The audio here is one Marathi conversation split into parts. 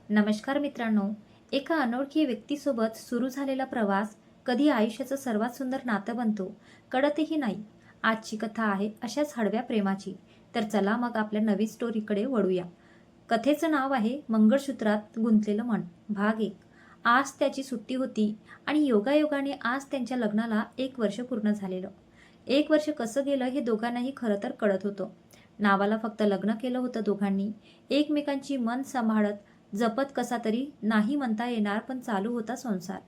नमस्कार मित्रांनो. एका अनोळखी व्यक्तीसोबत सुरू झालेला प्रवास कधी आयुष्याचं सर्वात सुंदर नातं बनतो, कळतही नाही. आजची कथा आहे अशाच हळव्या प्रेमाची. तर चला मग आपल्या नवीन स्टोरीकडे वळूया. कथेचं नाव आहे मंगळसूत्रात गुंतलेलं मन, भाग 1. आज त्याची सुट्टी होती आणि योगायोगाने आज त्यांच्या लग्नाला 1 वर्ष पूर्ण झालेलं. 1 वर्ष कसं गेलं हे दोघांनाही खरं तर कळत होतं. नावाला फक्त लग्न केलं होतं दोघांनी. एकमेकांची मन सांभाळत जपत कसा तरी नाही म्हणता येणार, पण चालू होता संसार.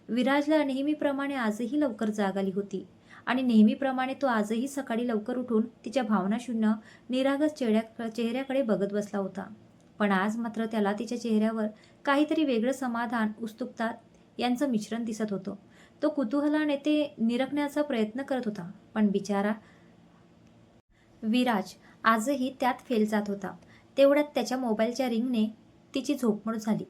विराजला नेहमीप्रमाणे आजही लवकर जाग आली होती आणि नेहमीप्रमाणे तो आजही सकाळी लवकर उठून तिच्या भावनाशून्य निरागस चेहऱ्याकडे बघत बसला होता. पण आज मात्र त्याला तिच्या चेहऱ्यावर काहीतरी वेगळं समाधान, उत्सुकता यांचं मिश्रण दिसत होतं. तो कुतूहलाने ते निरखण्याचा प्रयत्न करत होता, पण बिचारा विराज आजही त्यात फेल जात होता. तेवढ्यात त्याच्या मोबाईलच्या रिंगने तिची झोपमोड झाली.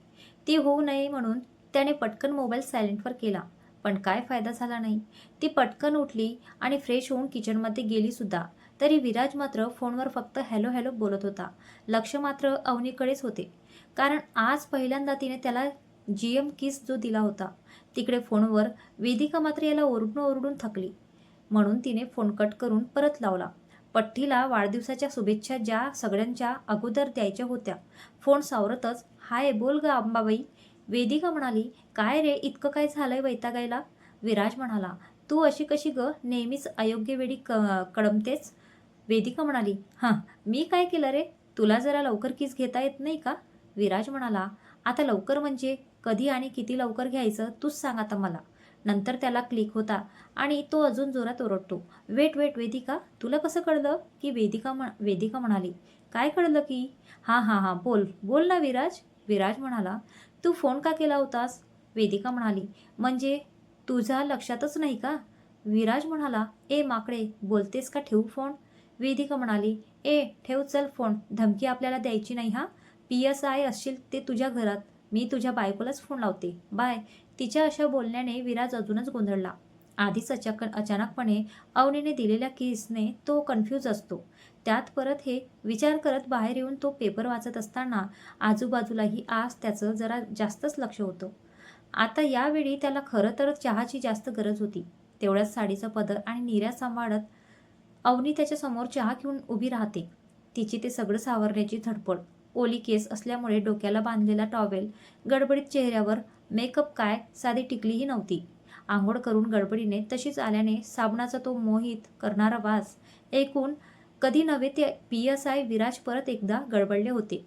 ती होऊ नये म्हणून त्याने पटकन मोबाईल सायलेंटवर केला, पण काय फायदा झाला नाही. ती पटकन उठली आणि फ्रेश होऊन किचनमध्ये गेली सुद्धा. तरी विराज मात्र फोनवर फक्त हॅलो हॅलो बोलत होता. लक्ष मात्र अवनीकडेच होते, कारण आज पहिल्यांदा तिने त्याला जीएम किस जो दिला होता. तिकडे फोनवर वेदिका मात्र याला ओरडून ओरडून थकली, म्हणून तिने फोन कट करून परत लावला. पठ्ठीला वाढदिवसाच्या शुभेच्छा ज्या सगळ्यांच्या अगोदर द्यायच्या होत्या. फोन सावरतच, हाय बोल ग अंबाबाई. वेदिका म्हणाली, काय रे इतकं काय झालंय वैतागायला? विराज म्हणाला, तू अशी कशी ग नेहमीच अयोग्य वेळी कळमतेच? वेदिका म्हणाली, हां मी काय केलं रे? तुला जरा लवकर किस घेता येत नाही का? विराज म्हणाला, आता लवकर म्हणजे कधी आणि किती लवकर घ्यायचं तूच सांग आता मला. नंतर त्याला क्लिक होता आणि तो अजून जोरात ओरडतो, वेट वेट वेदिका, तुला कसं कळलं? की वेदिका म्हणाली, काय कळलं की? हां हां हां बोल बोल ना विराज. विराज म्हणाला, तू फोन का केला होतास? वेदिका म्हणाली, म्हणजे तुझ्या लक्षातच नाही का? विराज म्हणाला, ए माकडे बोलतेस का, ठेवू फोन? वेदिका म्हणाली, ए ठेव चल फोन, धमकी आपल्याला द्यायची नाही हा. PSI असशील ते तुझ्या घरात, मी तुझ्या बायकोलाच फोन लावते, बाय. तिच्या अशा बोलण्याने विराज अजूनच गोंधळला. आधीच अचानकपणे अवनीने दिलेल्या किसने तो कन्फ्यूज असतो. त्यात परत हे विचार करत बाहेर येऊन तो पेपर वाचत असताना आजूबाजूलाही आज त्याचं जरा जास्तच लक्ष होतं. आता यावेळी त्याला खरं तर चहाची जास्त गरज होती. तेवढ्याच साडीचा पदर आणि निर्या सांभाळत अवनी त्याच्या समोर चहा घेऊन उभी राहते. तिची ते सगळं सावरण्याची धडपड. ओली केस असल्यामुळे डोक्याला बांधलेला टॉवेल, गडबडीत चेहऱ्यावर मेकअप, काय साधी टिकलीही नव्हती. आंघोळ करून गडबडीने तशीच आल्याने साबणाचा तो मोहित करणारा वास ऐकून कधी नव्हे ते PSI विराज परत एकदा गडबडले होते.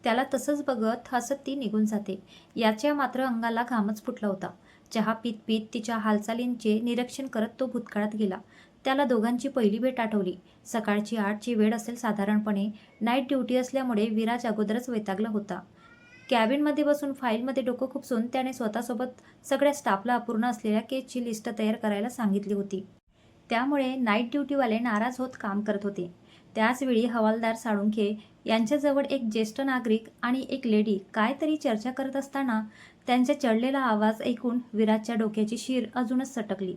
त्याला तसंच बघत हसत ती निघून जाते. याच्या मात्र अंगाला घामच फुटला होता. चहा पीत पीत तिच्या हालचालींचे निरीक्षण करत तो भूतकाळात गेला. त्याला दोघांची पहिली भेट आठवली. सकाळची 8ची वेळ असेल साधारणपणे. नाईट ड्युटी असल्यामुळे विराज अगोदरच वैतागला होता. कॅबिनमध्ये बसून फाईलमध्ये डोकं खुपसून त्याने स्वतःसोबत सगळ्या स्टाफला अपूर्ण असलेल्या केसची लिस्ट तयार करायला सांगितली होती. त्यामुळे नाईट ड्युटीवाले नाराज होत काम करत होते. त्याचवेळी हवालदार साळुंखे यांच्याजवळ एक ज्येष्ठ नागरिक आणि एक लेडी काहीतरी चर्चा करत असताना त्यांचा चढलेला आवाज ऐकून विराजच्या डोक्याची शीर अजूनच सटकली.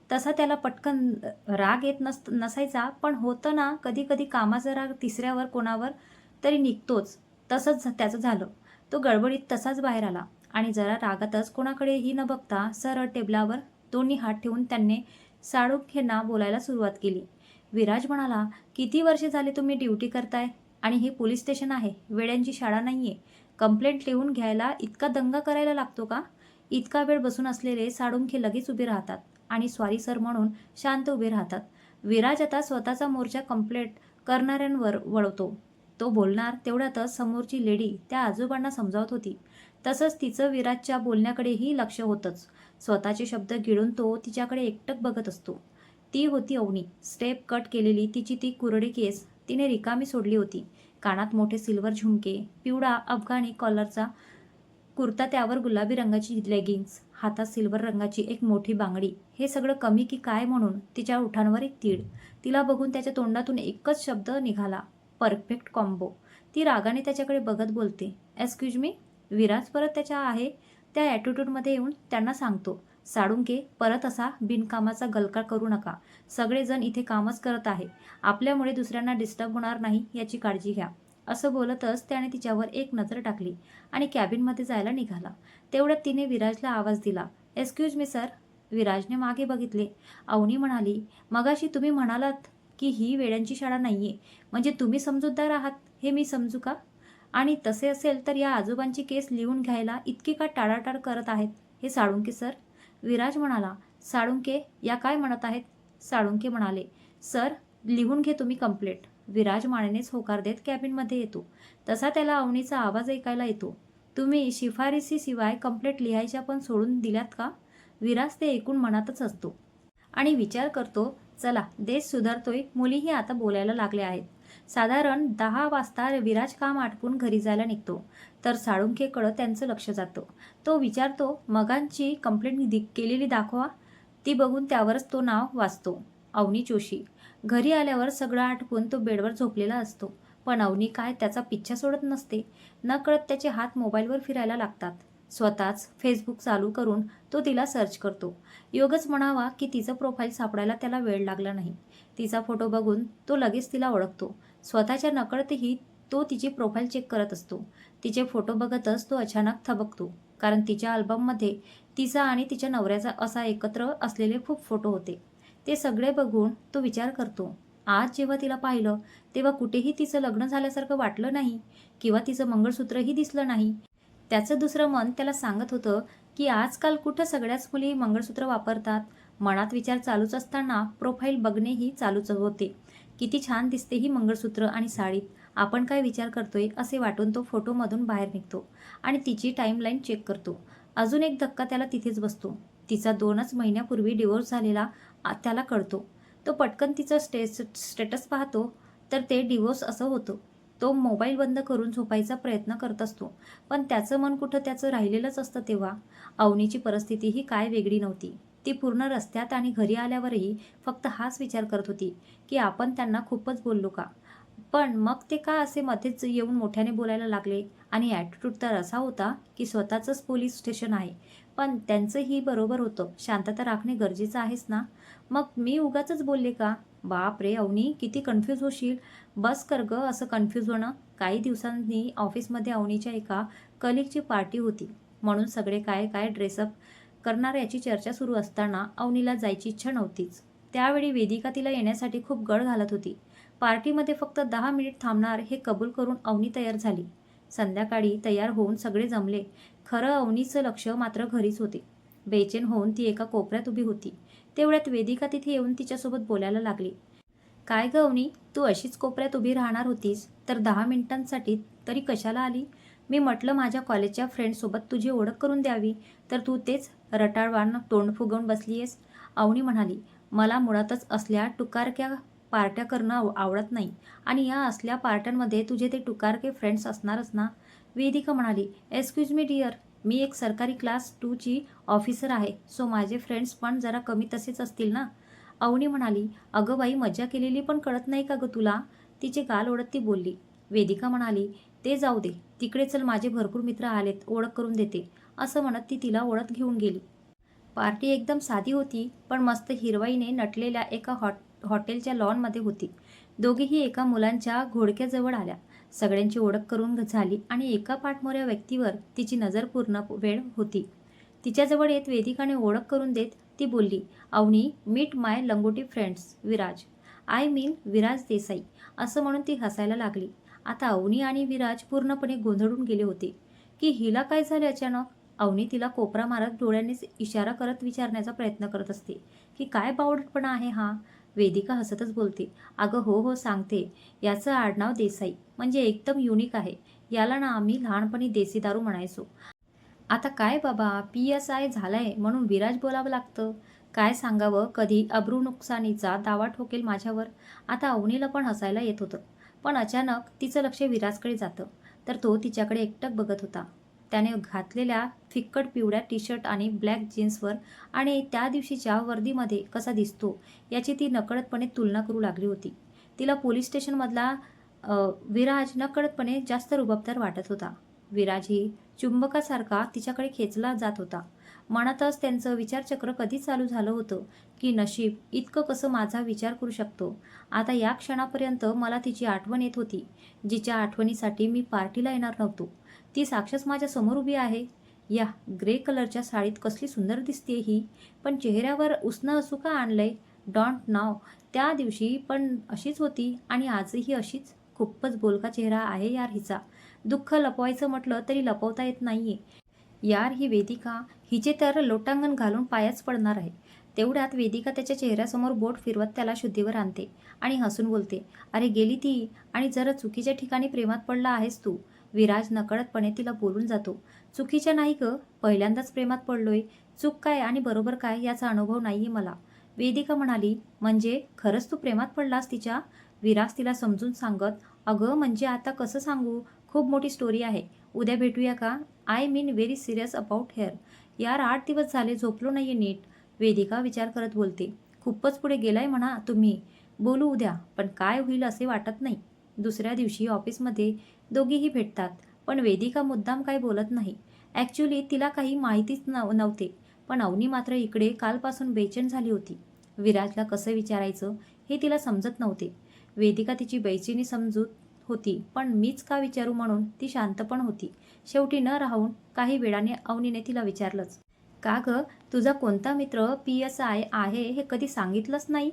तसा त्याला पटकन राग येत नसायचा, पण होतं ना कधी कधी कामाचा राग तिसऱ्यावर कोणावर तरी निघतोच. तसंच त्याचं झालं. तो गडबडीत तसाच बाहेर आला आणि जरा रागातच कोणाकडेही न बघता सरळ टेबलावर दोन्ही हात ठेवून त्यांनी साळुंखेंना बोलायला सुरुवात केली. विराज म्हणाला, किती वर्षे झाले तुम्ही ड्युटी करताय? आणि हे पोलीस स्टेशन आहे, वेड्यांची शाळा नाहीये. कंप्लेंट लिहून घ्यायला इतका दंगा करायला लागतो का? इतका वेळ बसून असलेले साळुंखे लगेच उभे राहतात आणि सॉरी सर म्हणून शांत उभे राहतात. विराज आता स्वतःचा मोर्चा कंप्लेंट करणाऱ्यांवर वळवतो. तो बोलणार तेवढ्यातच समोरची लेडी त्या आजोबांना समजावत होती. तसंच तिचं विराजच्या बोलण्याकडेही लक्ष होतंच. स्वतःचे शब्द गिळून तो तिच्याकडे एकटक बघत असतो. ती होती अवनी. स्टेप कट केलेली तिची ती कुरडी केस तिने रिकामी सोडली होती. कानात मोठे सिल्वर झुमके, पिवळा अफगाणी कॉलरचा कुर्ता, त्यावर गुलाबी रंगाची लेगिंग्स, हातात सिल्वर रंगाची एक मोठी बांगडी. हे सगळं कमी की काय म्हणून तिच्या ओठांवर एक तीळ. तिला बघून त्याच्या तोंडातून एकच शब्द निघाला, परफेक्ट कॉम्बो. ती रागाने त्याच्याकडे बघत बोलते, एक्सक्यूज मी. विराज परत त्याच्या आहे त्या ॲटिट्यूडमध्ये येऊन त्यांना सांगतो, साळुंखे परत असा बिनकामाचा गलका करू नका. सगळेजण इथे कामच करत आहे. आपल्यामुळे दुसऱ्यांना डिस्टर्ब होणार नाही याची काळजी घ्या. असं बोलतच त्याने तिच्यावर एक नजर टाकली आणि कॅबिनमध्ये जायला निघाला. तेवढ्यात तिने विराजला आवाज दिला, एक्सक्यूज मी सर. विराजने मागे बघितले. अवनी म्हणाली, मगाशी तुम्ही म्हणालात की ही वेड्यांची शाळा नाहीये, म्हणजे तुम्ही समजूतदार आहात हे मी समजू का? आणि तसे असेल तर या आजोबांची केस लिहून घ्यायला इतकी का टाळाटाळ करत आहेत हे साळुंके सर? विराज म्हणाला, साळुंके या काय म्हणत आहेत? साळुंके म्हणाले, सर लिहून घे तुम्ही कंप्लेंट. विराज मानेनेच होकार देत कॅबिनमध्ये येतो. तसा त्याला अवनीचा आवाज ऐकायला येतो. तुम्ही शिफारसीशिवाय कंप्लेंट लिहायच्या पण सोडून दिल्यात का? विराज ते ऐकून मनातच असतो आणि विचार करतो, चला देश सुधारतोय, मुलीही आता बोलायला लागल्या आहेत. साधारण 10 वाजता विराज काम आटपून घरी जायला निघतो, तर साळुंखेकडं त्यांचं लक्ष जातं. तो विचारतो, मगांची कंप्लेंट केलेली दाखवा. ती बघून त्यावरच तो नाव वाचतो, अवनी जोशी. घरी आल्यावर सगळं आटपून तो बेडवर झोपलेला असतो, पण अवनी काय त्याचा पिच्छा सोडत नसते. नकळत त्याचे हात मोबाईलवर फिरायला लागतात. स्वतःच फेसबुक चालू करून तो तिला सर्च करतो. योगच म्हणावा की तिचं प्रोफाईल सापडायला त्याला वेळ लागला नाही. तिचा फोटो बघून तो लगेच तिला ओळखतो. स्वतःच्या नकळतही तो तिची प्रोफाईल चेक करत असतो. तिचे फोटो बघतच तो अचानक थबकतो, कारण तिच्या अल्बममध्ये तिचा आणि तिच्या नवऱ्याचा असा एकत्र असलेले खूप फोटो होते. ते सगळे बघून तो विचार करतो, आज जेव्हा तिला पाहिलं तेव्हा कुठेही तिचं लग्न झाल्यासारखं वाटलं नाही किंवा तिचं मंगळसूत्रही दिसलं नाही. त्याचं दुसरं मन त्याला सांगत होतं की आजकाल कुठं सगळ्याच मुली मंगळसूत्र वापरतात. मनात विचार चालूच असताना प्रोफाईल बघणेही चालूच होते. किती छान दिसते ही मंगळसूत्र आणि साडीत, आपण काय विचार करतोय असे वाटून तो फोटोमधून बाहेर निघतो आणि तिची टाईमलाईन चेक करतो. अजून एक धक्का त्याला तिथेच बसतो. तिचा 2च महिन्यापूर्वी डिवोर्स झालेला त्याला कळतो. तो पटकन तिचं स्टेटस पाहतो, तर ते डिवोर्स असं होतं. तो मोबाईल बंद करून झोपायचा प्रयत्न करत असतो, पण त्याचं मन कुठं त्याचं राहिलेलंच असतं. तेव्हा अवनीची परिस्थितीही काय वेगळी नव्हती. ती पूर्ण रस्त्यात आणि घरी आल्यावरही फक्त हाच विचार करत होती की आपण त्यांना खूपच बोललो का? पण मग ते का असे मध्येच येऊन मोठ्याने बोलायला लागले? आणि ॲटिट्यूड तर असा होता की स्वतःचंच पोलीस स्टेशन आहे, पण त्यांचंही बरोबर होतं, शांतता राखणे गरजेचं आहेच ना. मग मी उगाचच बोलले का? बाप रे अवनी, किती कन्फ्यूज होशील. बस कर गं असं कन्फ्यूज होणं. काही दिवसांनी ऑफिसमध्ये अवनीच्या एका कलिगची पार्टी होती, म्हणून सगळे काय काय ड्रेसअप करणार याची चर्चा सुरू असताना अवनीला जायची इच्छा नव्हतीच. त्यावेळी वेदिका तिला येण्यासाठी खूप गळ घालत होती. पार्टीमध्ये फक्त 10 मिनिट थांबणार हे कबूल करून अवनी तयार झाली. संध्याकाळी तयार होऊन सगळे जमले. खरं अवनीचं लक्ष मात्र घरीच होते. बेचैन होऊन ती एका कोपऱ्यात उभी होती. तेवढ्यात वेदिका तिथे येऊन तिच्यासोबत बोलायला लागली. काय गं अवनी, तू अशीच कोपऱ्यात उभी राहणार होतीस तर 10 मिनिटांसाठी तरी कशाला आली? मी म्हटलं माझ्या कॉलेजच्या फ्रेंडसोबत तुझी ओळख करून द्यावी, तर तू तेच रटाळवाणं तोंड फुगवून बसलीयस. अवनी म्हणाली, मला मुळातच असल्या टुकारक्या पार्ट्या करणं आवडत नाही आणि या असल्या पार्ट्यांमध्ये तुझे ते टुकारके फ्रेंड्स असणारच ना. वेदिका म्हणाली, एक्सक्यूज मी डिअर, मी एक सरकारी क्लास 2 ची ऑफिसर आहे, सो माझे फ्रेंड्स पण जरा कमी तसेच असतील ना. अवनी म्हणाली, अगं बाई, मज्जा केलेली पण कळत नाही का गं तुला? तिचे गाल ओढत ती बोलली. वेदिका म्हणाली, ते जाऊ दे, तिकडे चल, माझे भरपूर मित्र आलेत, ओळख करून देते. असं म्हणत ती तिला ओळख घेऊन गेली. पार्टी एकदम साधी होती, पण मस्त हिरवाईने नटलेल्या एका हॉटेलच्या लॉनमध्ये होती. दोघीही एका मुलांच्या घोडक्याजवळ आल्या. सगळ्यांची ओळख करून झाली आणि एका पाठमोऱ्या व्यक्तीवर तिची नजर पूर्ण वेळ होती. तिच्याजवळ येत वेदिकाने ओळख करून देत ती बोलली, अवनी, मीट माय लंगोटी friends Viraj. I mean Viraj Desai. असं म्हणून ती हसायला लागली. आता अवनी आणि विराज पूर्णपणे गोंधळून गेले होते की हिला काय झाले अचानक. अवनी तिला कोपरा मारत डोळ्यांनीच इशारा करत विचारण्याचा प्रयत्न करत असते की काय बावळटपणा आहे हा. वेदिका हसतच बोलते, अगं हो हो सांगते, याचं आडनाव देसाई, म्हणजे एकदम युनिक आहे. याला ना आम्ही लहानपणी देसी दारू म्हणायचो. आता काय बाबा, PSI झालाय म्हणून विराज बोलावं लागतं. काय सांगावं, कधी अब्रू नुकसानीचा दावा ठोकेल माझ्यावर. आता अवनीला पण हसायला येत होतं, पण अचानक तिचं लक्ष विराजकडे जातं, तर तो तिच्याकडे एकटक बघत होता. त्याने घातलेल्या फिक्कट पिवळ्या टी-शर्ट आणि ब्लॅक जीन्सवर आणि त्या दिवशीच्या वर्दीमध्ये कसा दिसतो याची ती नकळतपणे तुलना करू लागली होती. तिला पोलीस स्टेशनमधला विराज नकळतपणे जास्त रुबाबदार वाटत होता. विराजही चुंबकासारखा तिच्याकडे खेचला जात होता. मनातच त्यांचं विचारचक्र कधी चालू झालं होतं की नशीब इतकं कसं माझा विचार करू शकतो. आता या क्षणापर्यंत मला तिची आठवण येत होती, जिच्या आठवणीसाठी मी पार्टीला येणार नव्हतो. ती साक्षात माझ्या समोर उभी आहे. या ग्रे कलरच्या साडीत कसली सुंदर दिसते ही, पण चेहऱ्यावर उसणं असू का आणलंय? डोंट नाव. त्या दिवशी पण अशीच होती आणि आजही अशीच. खूपच बोलका चेहरा आहे यार हिचा. दुःख लपवायचं म्हटलं तरी लपवता येत नाहीये. यार ही वेदिका, हिचे तर लोटांगण घालून पायाच पडणार आहे. तेवढ्यात वेदिका त्याच्या चेहऱ्यासमोर बोट फिरवत त्याला शुद्धीवर आणते आणि हसून बोलते, अरे गेली ती, आणि जरा चुकीच्या ठिकाणी प्रेमात पडला आहेस तू. विराज नकळतपणे तिला बोलून जातो, चुकीच्या नाही ग, पहिल्यांदाच प्रेमात पडलोय. चूक काय आणि बरोबर काय याचा अनुभव नाहीये मला. वेदिका म्हणाली, म्हणजे खरंच तू प्रेमात पडलास तिच्या? विराज तिला समजून सांगत, अगं म्हणजे आता कसं सांगू, खूप मोठी स्टोरी आहे. उद्या भेटूया का? I mean very serious about hair. यार 8 दिवस झाले झोपलो नाहीये नीट. वेदिका विचार करत बोलते, खूपच पुढे गेलाय म्हणा तुम्ही. बोलू उद्या, पण काय होईल असे वाटत नाही. दुसऱ्या दिवशी ऑफिसमध्ये दोघीही भेटतात, पण वेदिका मुद्दाम काही बोलत नाही. ॲक्च्युली तिला काही माहितीच नव्हते, पण अवनी मात्र इकडे कालपासून बेचैन झाली होती. विराजला कसं विचारायचं हे तिला समजत नव्हते. वेदिका तिची बेचैनी समजूत होती, पण मीच का विचारू म्हणून ती शांत पण होती. शेवटी न राहून काही वेळाने अवनीने तिला विचारलंच, का ग, तुझा कोणता मित्र PSI आहे हे कधी सांगितलंच नाही?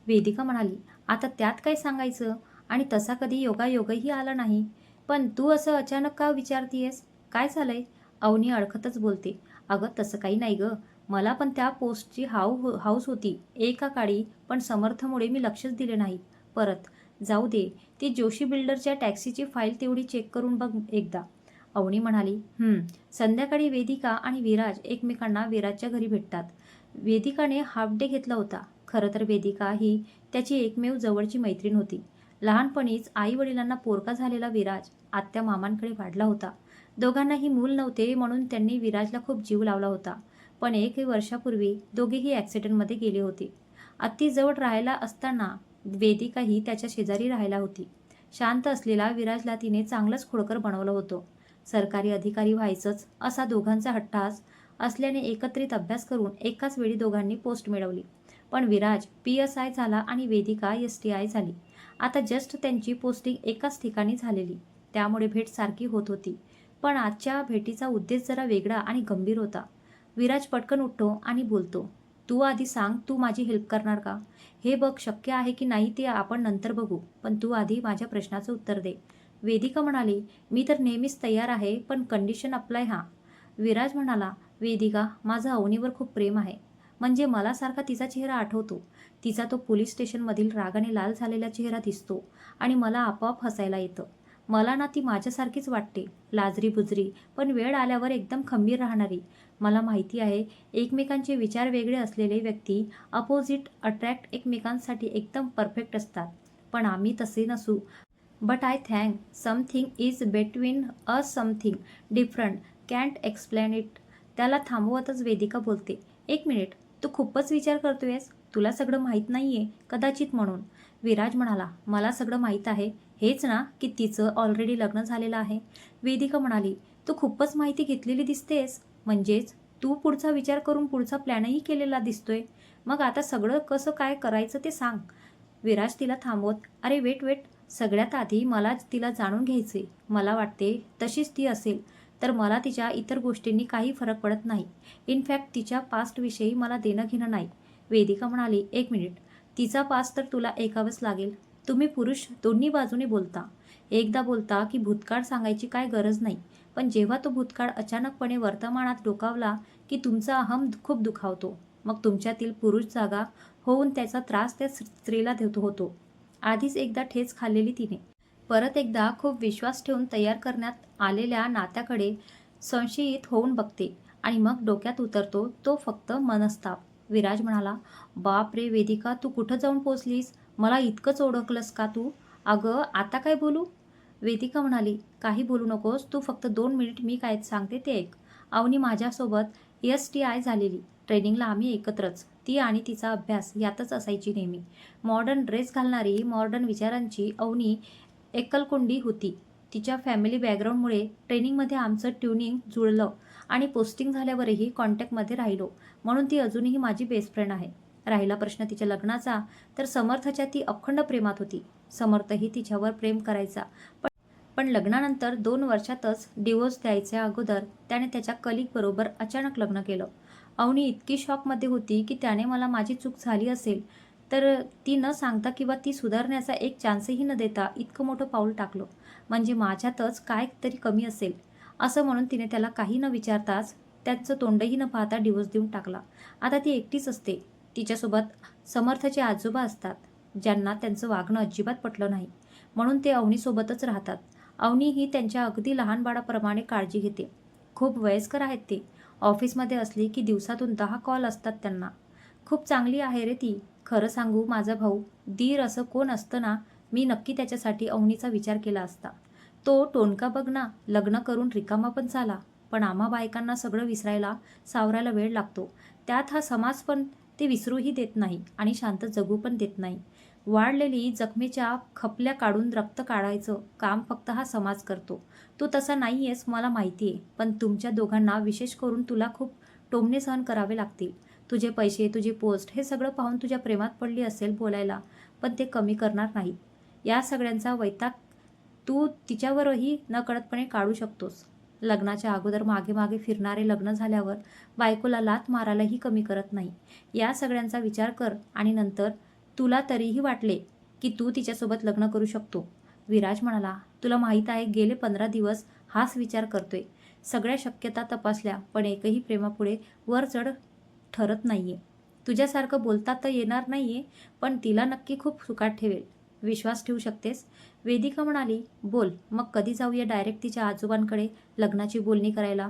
वेदिका म्हणाली, आता त्यात काय सांगायचं, आणि तसा कधी योगायोगही आला नाही. पण तू असं अचानक का विचारतीयस? काय झालंय? अवनी अडखतच बोलते, अगं तसं काही नाही ग, मला पण त्या पोस्टची हाऊस होती एका काळी, पण समर्थमुळे मी लक्षच दिले नाही. परत जाऊ दे, ती जोशी बिल्डरच्या टॅक्सीची फाईल तेवढी चेक करून बघ एकदा. अवनी म्हणाली, संध्याकाळी वेदिका आणि विराज एकमेकांना विराजच्या घरी भेटतात. वेदिकाने हाफ डे घेतला होता. खरं तर वेदिका ही त्याची एकमेव जवळची मैत्रीण होती. लहानपणीच आई वडिलांना पोरका झालेला विराज आत्या मामांकडे वाढला होता. दोघांनाही मूल नव्हते म्हणून त्यांनी विराजला खूप जीव लावला होता. पण 1 वर्षापूर्वी दोघेही ॲक्सिडेंटमध्ये गेले होते. आत्तीजवळ राहायला असताना वेदिकाही त्याच्या शेजारी राहायला होती. शांत असलेला विराजला तिने चांगलंच खोडकर बनवलं होतं. सरकारी अधिकारी व्हायचंच असा दोघांचा हट्टास असल्याने एकत्रित अभ्यास करून एकाच वेळी दोघांनी पोस्ट मिळवली. पण विराज PSI झाला आणि वेदिका STI झाली. आता जस्ट त्यांची पोस्टिंग एकाच ठिकाणी झालेली, त्यामुळे भेट सारखी होत होती. पण आजच्या भेटीचा उद्देश जरा वेगळा आणि गंभीर होता. विराज पटकन उठतो आणि बोलतो, तू आधी सांग, तू माझी हेल्प करणार का? हे बघ, शक्य आहे की नाही ते आपण नंतर बघू, पण तू आधी माझ्या प्रश्नाचं उत्तर दे. वेदिका म्हणाली, मी तर नेहमीच तयार आहे, पण कंडिशन अप्लाय हा. विराज म्हणाला, वेदिका, माझं अवनीवर खूप प्रेम आहे. म्हणजे मला सारखा तिचा चेहरा आठवतो. तिचा तो पोलीस स्टेशनमधील रागाने लाल झालेला चेहरा दिसतो आणि मला आपोआप हसायला येतं. मला ना ती माझ्यासारखीच वाटते, लाजरी बुजरी, पण वेळ आल्यावर एकदम खंबीर राहणारी. मला माहिती आहे, एकमेकांचे विचार वेगळे असलेले व्यक्ती अपोजिट अट्रॅक्ट एकमेकांसाठी एकदम परफेक्ट असतात, पण आम्ही तसे नसू. But I think something is between us, something different, can't explain it. त्याला थांबवतच वेदिका बोलते, 1 मिनिट, तू खूपच विचार करतोयस, तुला सगळं माहीत नाहीये कदाचित म्हणून. विराज म्हणाला, मला सगळं माहीत आहे. हेच ना की तिचं ऑलरेडी लग्न झालेलं आहे. वेदिका म्हणाली, तू खूपच माहिती घेतलेली दिसतेस. म्हणजेच तू पुढचा विचार करून पुढचा प्लॅनही केलेला दिसतोय. मग आता सगळं कसं काय करायचं ते सांग. विराज तिला थांबवत, अरे वेट वेट, सगळ्यात आधी मला तिला जाणून घ्यायचे. मला वाटते तशीच ती असेल तर मला तिच्या इतर गोष्टींनी काही फरक पडत नाही. इनफॅक्ट तिच्या पास्टविषयी मला देणं घेणं नाही. वेदिका म्हणाली, 1 मिनिट, तिचा पास्ट तर तुला ऐकावंच लागेल. तुम्ही पुरुष दोन्ही बाजूने बोलता. एकदा बोलता की भूतकाळ सांगायची काय गरज नाही, पण जेव्हा तो भूतकाळ अचानकपणे वर्तमानात डोकावला की तुमचा अहम खूप दुखावतो. मग तुमच्यातील पुरुष जागा होऊन त्याचा त्रास त्या स्त्रीला देतो होतो. आधीच एकदा ठेच खाल्लेली तिने परत एकदा खूप विश्वास ठेवून तयार करण्यात आलेल्या नात्याकडे संशयित होऊन बघते आणि मग डोक्यात उतरतो तो फक्त मनस्ताप. विराज म्हणाला, बाप रे वेदिका, तू कुठं जाऊन पोचलीस? मला इतकंच ओळखलंस का तू? अगं आता काय बोलू? वेदिका म्हणाली, काही बोलू नकोस, तू फक्त 2 मिनिट मी काय सांगते ते ऐक. अवनी माझ्यासोबत STI झालेली. ट्रेनिंगला आम्ही एकत्रच. ती आणि तिचा अभ्यास यातच असायची नेहमी. मॉडर्न ड्रेस घालणारी, मॉडर्न विचारांची अवनी एकलकोंडी होती. तिच्या फॅमिली बॅकग्राऊंडमुळे ट्रेनिंगमध्ये आमचं ट्युनिंग जुळलं आणि पोस्टिंग झाल्यावरही कॉन्टॅक्टमध्ये राहिलो, म्हणून ती अजूनही माझी बेस्ट फ्रेंड आहे. राहिला प्रश्न तिच्या लग्नाचा, तर समर्थच्या ती अखंड प्रेमात होती. समर्थही तिच्यावर प्रेम करायचा, पण लग्नानंतर 2 वर्षातच डिवोर्स द्यायच्या अगोदर त्याने त्याच्या कलीगबरोबर अचानक लग्न केलं. अवनी इतकी शॉकमध्ये होती की त्याने मला माझी चूक झाली असेल तर ती न सांगता किंवा ती सुधारण्याचा एक चान्सही न देता इतकं मोठं पाऊल टाकलं. म्हणजे माझ्यातच काय तरी कमी असेल असं म्हणून तिने त्याला काही न विचारताच त्यांचं तोंडही न पाहता डिवोर्स देऊन टाकला. आता ती एकटीच असते. तिच्यासोबत समर्थचे आजोबा असतात, ज्यांना त्यांचं वागणं अजिबात पटलं नाही, म्हणून ते अवनीसोबतच राहतात. अवनी ही त्यांच्या अगदी लहान बाळाप्रमाणे काळजी घेते. खूप वयस्कर आहेत ते. ऑफिसमध्ये असली की दिवसातून 10 कॉल असतात त्यांना. खूप चांगली आहे रे ती. खरं सांगू, माझा भाऊ दीर असं कोण असतं ना, मी नक्की त्याच्यासाठी अवनीचा विचार केला असता. तो टोनका बघ ना, लग्न करून रिकामा पण झाला, पण आम्हा बायकांना सगळं विसरायला सावरायला वेळ लागतो. त्यात हा समाज पण ते विसरूही देत नाही आणि शांत जगू पण देत नाही. वाढलेली जखमेच्या खपल्या काढून रक्त काढायचं काम फक्त हा समाज करतो. तू तसा नाही आहेस मला माहिती आहे, पण तुमच्या दोघांना, विशेष करून तुला, खूप टोमणे सहन करावे लागतील. तुझे पैसे, तुझी पोस्ट हे सगळं पाहून तुझ्या प्रेमात पडली असेल बोलायला, पण ते कमी करणार नाही. या सगळ्यांचा वैताग तू तिच्यावरही नकळतपणे काढू शकतोस. लग्नाच्या अगोदर मागे मागे फिरणारे लग्न झाल्यावर बायकोला लाथ मारायलाही कमी करत नाही. या सगळ्यांचा विचार कर आणि नंतर तुला तरीही वाटले की तू तिच्यासोबत लग्न करू शकतो. विराज म्हणाला, तुला माहीत आहे गेले 15 दिवस हाच विचार करतोय. सगळ्या शक्यता तपासल्या, पण एकही प्रेमापुढे वर चढ ठरत नाहीये. तुझ्यासारखं बोलता तर येणार नाहीये, पण तिला नक्की खूप सुखात ठेवेल. विश्वास ठेवू शकतेस. वेदिका म्हणाली, बोल मग कधी जाऊया डायरेक्ट तिच्या आजोबांकडे लग्नाची बोलणी करायला.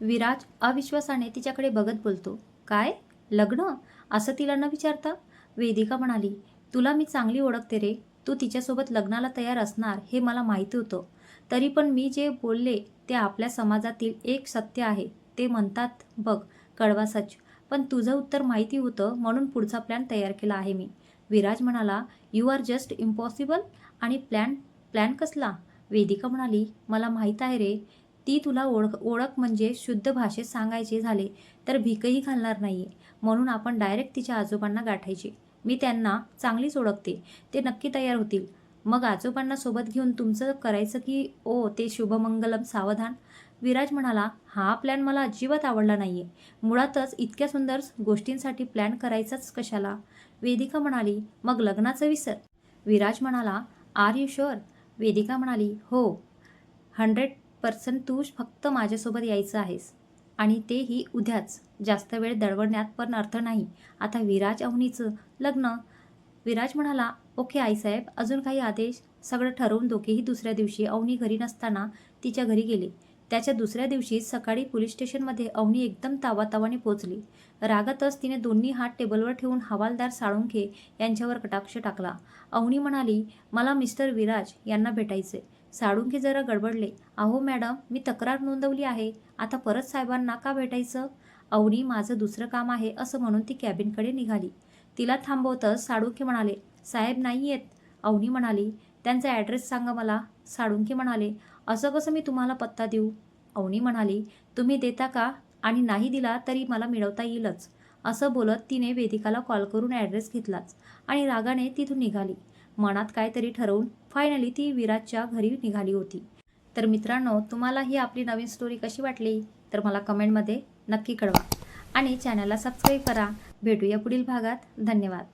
विराज अविश्वासाने तिच्याकडे बघत बोलतो, काय लग्न असं तिला न विचारता? वेदिका म्हणाली, तुला मी चांगली ओळखते रे. तू तिच्यासोबत लग्नाला तयार असणार हे मला माहिती होतं. तरी पण मी जे बोलले ते आपल्या समाजातील एक सत्य आहे. ते म्हणतात बघ, कळवा सच. पण तुझं उत्तर माहिती होतं म्हणून पुढचा प्लॅन तयार केला आहे मी. विराज म्हणाला, यू आर जस्ट इम्पॉसिबल. आणि प्लॅन कसला? वेदिका म्हणाली, मला माहीत आहे रे. ती तुला ओळख म्हणजे शुद्ध भाषेत सांगायचे झाले तर भीकही घालणार नाहीये. म्हणून आपण डायरेक्ट तिच्या आजोबांना गाठायचे. मी त्यांना चांगलीच ओळखते. ते नक्की तयार होतील. मग आजोबांना सोबत घेऊन तुमचं करायचं की ओ ते शुभमंगलम सावधान? विराज म्हणाला, हा प्लॅन मला अजिबात आवडला नाहीये. मुळातच इतक्या सुंदर गोष्टींसाठी प्लॅन करायचाच कशाला? वेदिका म्हणाली, मग लग्नाचं विसर. विराज म्हणाला, आर यू शुअर? वेदिका म्हणाली, हो 100% तू फक्त माझ्यासोबत यायचं आहेस आणि तेही उद्याच. जास्त वेळ दडवण्यात पण अर्थ नाही. आता विराज अवनीचं लग्न. विराज म्हणाला, ओके आईसाहेब, अजून काही आदेश? सगळं ठरवून दोघेही दुसऱ्या दिवशी अवनी घरी नसताना तिच्या घरी गेले. त्याच्या दुसऱ्या दिवशी सकाळी पोलीस स्टेशनमध्ये अवनी एकदम तावातावाने पोचली. रागातच तिने दोन्ही हात टेबलवर ठेवून हवालदार साळुंखे यांच्यावर कटाक्ष टाकला. अवनी म्हणाली, मला मिस्टर विराज यांना भेटायचे. साळुंखे जरा गडबडले, अहो मॅडम, मी तक्रार नोंदवली आहे. आता परत साहेबांना का भेटायचं? अवनी, माझं दुसरं काम आहे असं म्हणून ती कॅबिनकडे निघाली. तिला थांबवतच साळुंखे म्हणाले, साहेब नाही येत. अवनी म्हणाली, त्यांचा ॲड्रेस सांगा मला. साळुंखे म्हणाले, असं कसं मी तुम्हाला पत्ता देऊ? अवनी म्हणाली, तुम्ही देता का? आणि नाही दिला तरी मला मिळवता येईलच. असं बोलत तिने वेदिकाला कॉल करून ॲड्रेस घेतलाच आणि रागाने तिथून निघाली. मनात काहीतरी ठरवून फायनली ती विराजच्या घरी निघाली होती. तर मित्रांनो, तुम्हाला ही आपली नवीन स्टोरी कशी वाटली तर मला कमेंटमध्ये नक्की कळवा आणि चॅनलला सबस्क्राईब करा. भेटूया पुढील भागात. धन्यवाद.